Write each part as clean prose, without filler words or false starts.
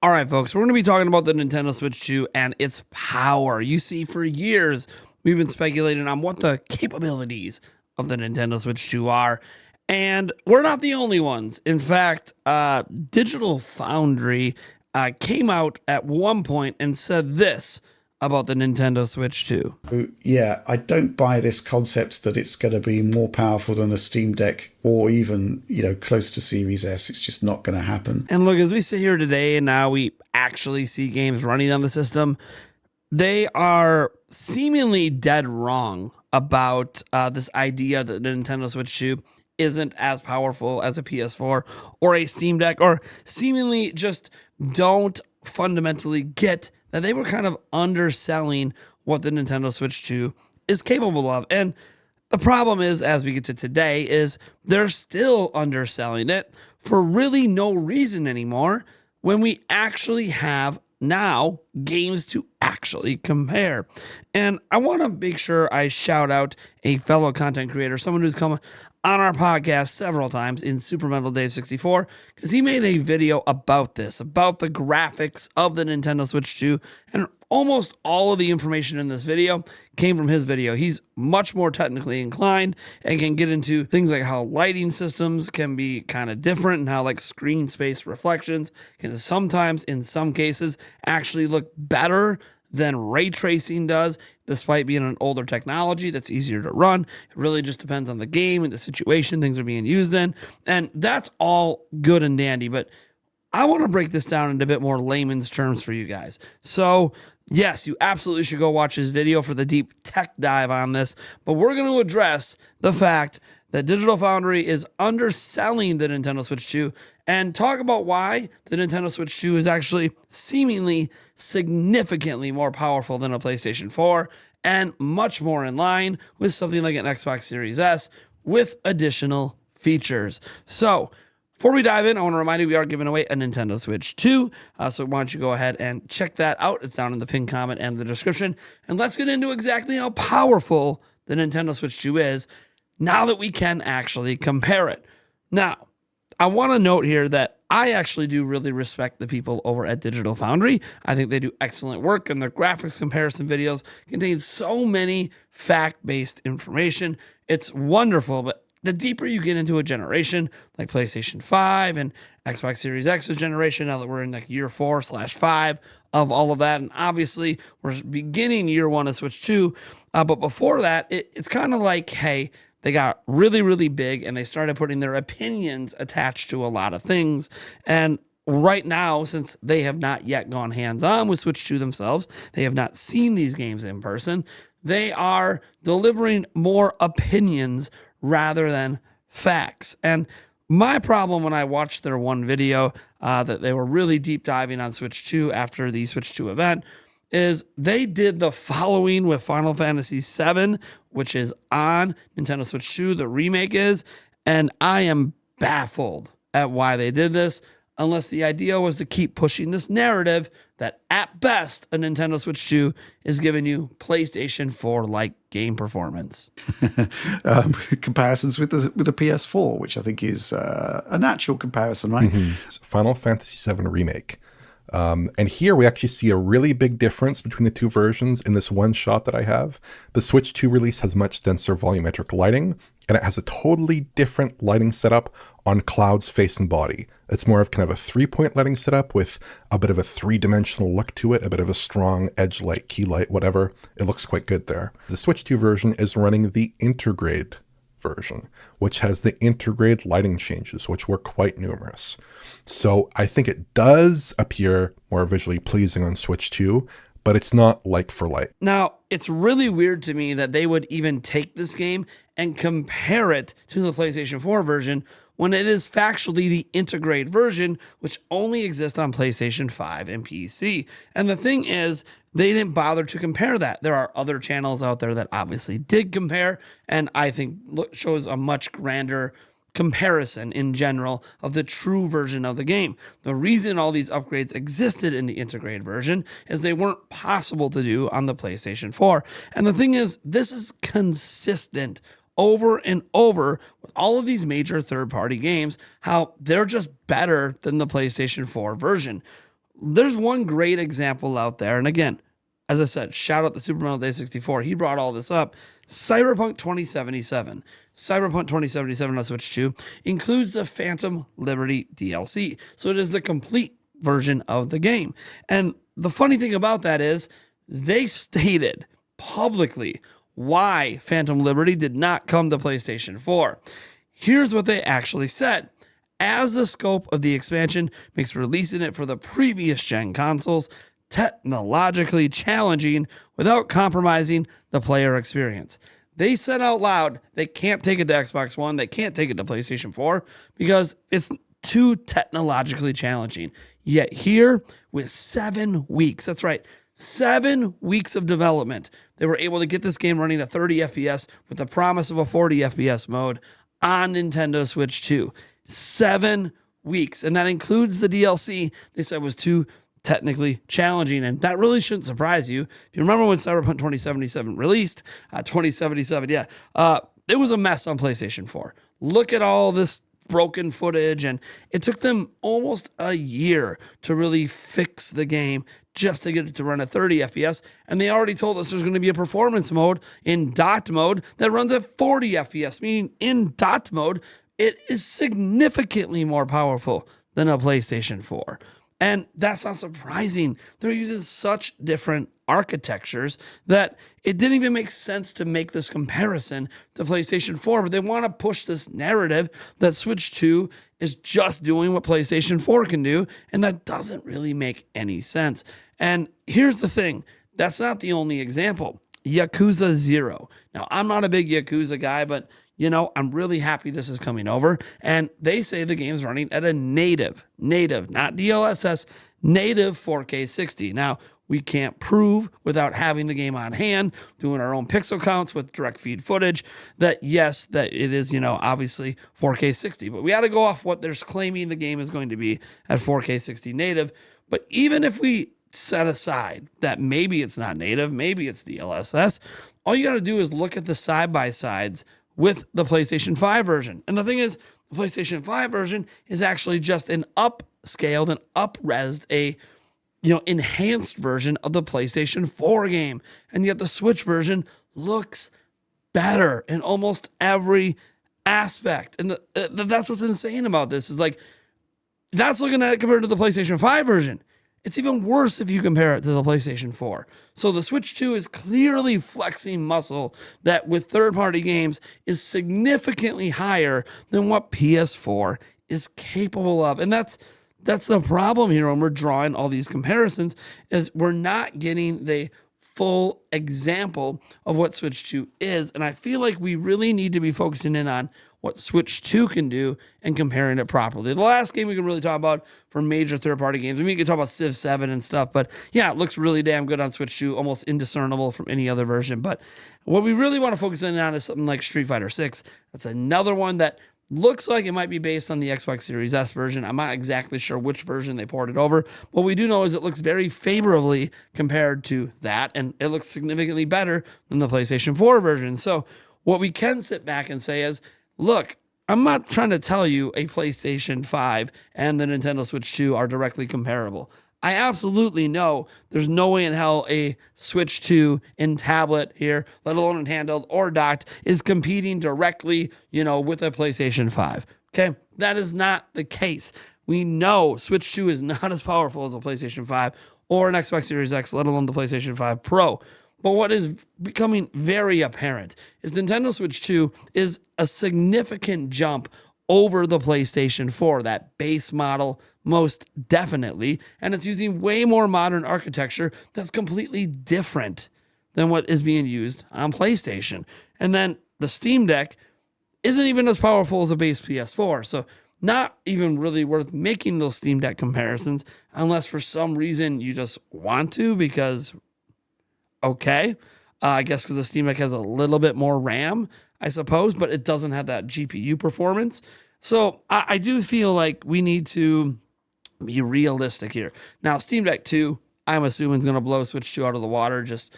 All right, folks, we're going to be talking about the Nintendo Switch 2 and its power. You see, for years, we've been speculating on what the capabilities of the Nintendo Switch 2 are, and we're not the only ones. In fact, Digital Foundry came out at one point and said this about the Nintendo Switch 2. Yeah, I don't buy this concept that it's going to be more powerful than a Steam Deck or even, close to Series S. It's just not going to happen. And look, as we sit here today and now we actually see games running on the system, they are seemingly dead wrong about this idea that the Nintendo Switch 2 isn't as powerful as a PS4 or a Steam Deck, or seemingly just don't fundamentally get that they were kind of underselling what the Nintendo Switch 2 is capable of. And the problem is, as we get to today, is they're still underselling it for really no reason anymore when we actually have now games to actually compare. And I want to make sure I shout out a fellow content creator, someone who's come on our podcast several times, in Super Metal Dave 64, because he made a video about this, about the graphics of the Nintendo Switch 2, and almost all of the information in this video came from his video. He's much more technically inclined and can get into things like how lighting systems can be kind of different and how like screen space reflections can sometimes, in some cases, actually look better than ray tracing does, despite being an older technology that's easier to run. It really just depends on the game and the situation things are being used in. And that's all good and dandy, but I want to break this down into a bit more layman's terms for you guys. So yes, you absolutely should go watch his video for the deep tech dive on this, but we're going to address the fact that Digital Foundry is underselling the Nintendo Switch 2 and talk about why the Nintendo Switch 2 is actually seemingly significantly more powerful than a PlayStation 4 and much more in line with something like an Xbox Series S with additional features. So before we dive in, I want to remind you we are giving away a Nintendo Switch 2, so why don't you go ahead and check that out. It's down in the pinned comment and the description. And let's get into exactly how powerful the Nintendo Switch 2 is now that we can actually compare it. Now, I want to note here that I actually do really respect the people over at Digital Foundry. I think they do excellent work, and their graphics comparison videos contain so many fact-based information. It's wonderful, but the deeper you get into a generation like PlayStation 5 and Xbox Series X's generation, now that we're in like year 4/5 of all of that, and obviously we're beginning year 1 of Switch 2, but before that, it's kind of like, hey, they got really, really big and they started putting their opinions attached to a lot of things. And right now, since they have not yet gone hands-on with Switch 2 themselves, they have not seen these games in person, they are delivering more opinions rather than facts. And my problem when I watched their one video that they were really deep diving on Switch 2 after the Switch 2 event is they did the following with Final Fantasy VII, which is on Nintendo Switch 2, the remake is, and I am baffled at why they did this, unless the idea was to keep pushing this narrative that at best a Nintendo Switch 2 is giving you PlayStation 4-like game performance. Comparisons with the PS4, which I think is a natural comparison, right? Mm-hmm. Final Fantasy VII Remake. And here we actually see a really big difference between the two versions in this one shot that I have. The Switch 2 release has much denser volumetric lighting, and it has a totally different lighting setup on Cloud's face and body. It's more of kind of a 3-point lighting setup with a bit of a 3-dimensional look to it, a bit of a strong edge light, key light, whatever. It looks quite good there. The Switch 2 version is running the Intergrade version, which has the Intergrade lighting changes, which were quite numerous. So I think it does appear more visually pleasing on Switch 2, but it's not like for like. Now, it's really weird to me that they would even take this game and compare it to the PlayStation 4 version when it is factually the Intergrade version, which only exists on PlayStation 5 and PC. And the thing is, they didn't bother to compare that. There are other channels out there that obviously did compare, and I think shows a much grander comparison in general of the true version of the game. The reason all these upgrades existed in the Intergrade version is they weren't possible to do on the PlayStation 4. And the thing is, this is consistent over and over with all of these major third-party games, how they're just better than the PlayStation 4 version. there's one great example out there. And again, as I said, shout out the Super Metal Day 64. He brought all this up. Cyberpunk 2077. Cyberpunk 2077 on Switch 2 includes the Phantom Liberty DLC. So it is the complete version of the game. And the funny thing about that is they stated publicly why Phantom Liberty did not come to PlayStation 4. Here's what they actually said. As the scope of the expansion makes releasing it for the previous gen consoles technologically challenging without compromising the player experience. They said out loud they can't take it to Xbox One, they can't take it to PlayStation 4 because it's too technologically challenging. Yet here, with 7 weeks, that's right, 7 weeks of development, they were able to get this game running at 30 FPS with the promise of a 40 FPS mode on Nintendo Switch 2. 7 weeks, and that includes the DLC they said was too technically challenging, and that really shouldn't surprise you. If you remember when Cyberpunk 2077 released, 2077, it was a mess on PlayStation 4. Look at all this broken footage, and it took them almost a year to really fix the game just to get it to run at 30 FPS, and they already told us there's going to be a performance mode in dot mode that runs at 40 FPS, meaning in dot mode, it is significantly more powerful than a PlayStation 4. And that's not surprising. They're using such different architectures that it didn't even make sense to make this comparison to PlayStation 4. But they want to push this narrative that Switch 2 is just doing what PlayStation 4 can do. And that doesn't really make any sense. And here's the thing. That's not the only example. Yakuza 0. Now, I'm not a big Yakuza guy, but I'm really happy this is coming over. And they say the game's running at a native, not DLSS, native 4K 60. Now, we can't prove without having the game on hand, doing our own pixel counts with direct feed footage, that yes, that it is, obviously 4K 60. But we got to go off what they're claiming the game is going to be at 4K 60 native. But even if we set aside that maybe it's not native, maybe it's DLSS, all you got to do is look at the side-by-sides with the PlayStation 5 version. And the thing is, the PlayStation 5 version is actually just an upscaled and up-resed, enhanced version of the PlayStation 4 game. And yet the Switch version looks better in almost every aspect. And that's what's insane about this is that's looking at it compared to the PlayStation 5 version. It's even worse if you compare it to the PlayStation 4. So the Switch 2 is clearly flexing muscle that with third-party games is significantly higher than what PS4 is capable of. And that's the problem here when we're drawing all these comparisons is we're not getting the full example of what Switch 2 is. And I feel like we really need to be focusing in on what Switch 2 can do and comparing it properly. The last game we can really talk about for major third-party games, we can talk about Civ 7 and stuff, but yeah, it looks really damn good on Switch 2, almost indiscernible from any other version. But what we really want to focus in on is something like Street Fighter 6. That's another one that looks like it might be based on the Xbox Series S version. I'm not exactly sure which version they ported over. What we do know is it looks very favorably compared to that, and it looks significantly better than the PlayStation 4 version. So what we can sit back and say is, look, I'm not trying to tell you a PlayStation 5 and the Nintendo Switch 2 are directly comparable. I absolutely know there's no way in hell a Switch 2 in tablet here, let alone in handheld or docked, is competing directly, with a PlayStation 5. Okay? That is not the case. We know Switch 2 is not as powerful as a PlayStation 5 or an Xbox Series X, let alone the PlayStation 5 Pro. But what is becoming very apparent is Nintendo Switch 2 is a significant jump over the PlayStation 4, that base model, most definitely. And it's using way more modern architecture that's completely different than what is being used on PlayStation. And then the Steam Deck isn't even as powerful as a base PS4. So not even really worth making those Steam Deck comparisons unless for some reason you just want to because... okay, I guess because the Steam Deck has a little bit more RAM, I suppose, but it doesn't have that GPU performance. So I do feel like we need to be realistic here. Now, Steam Deck 2, I'm assuming is going to blow Switch 2 out of the water just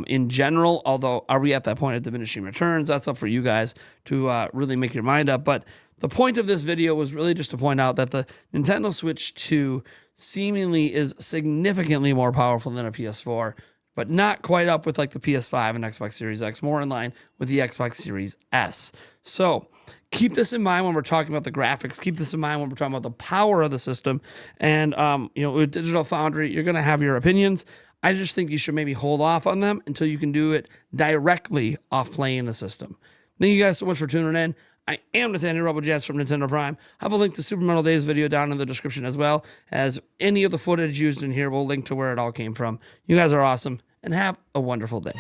in general, although are we at that point of diminishing returns? That's up for you guys to really make your mind up. But the point of this video was really just to point out that the Nintendo Switch 2 seemingly is significantly more powerful than a PS4, but not quite up with like the PS5 and Xbox Series X, more in line with the Xbox Series S. So keep this in mind when we're talking about the graphics. Keep this in mind when we're talking about the power of the system. And, with Digital Foundry, you're going to have your opinions. I just think you should maybe hold off on them until you can do it directly off playing the system. Thank you guys so much for tuning in. I am Nathaniel Rebel Jets from Nintendo Prime. I have a link to Super Metal Days video down in the description, as well as any of the footage used in here. We'll link to where it all came from. You guys are awesome, and have a wonderful day.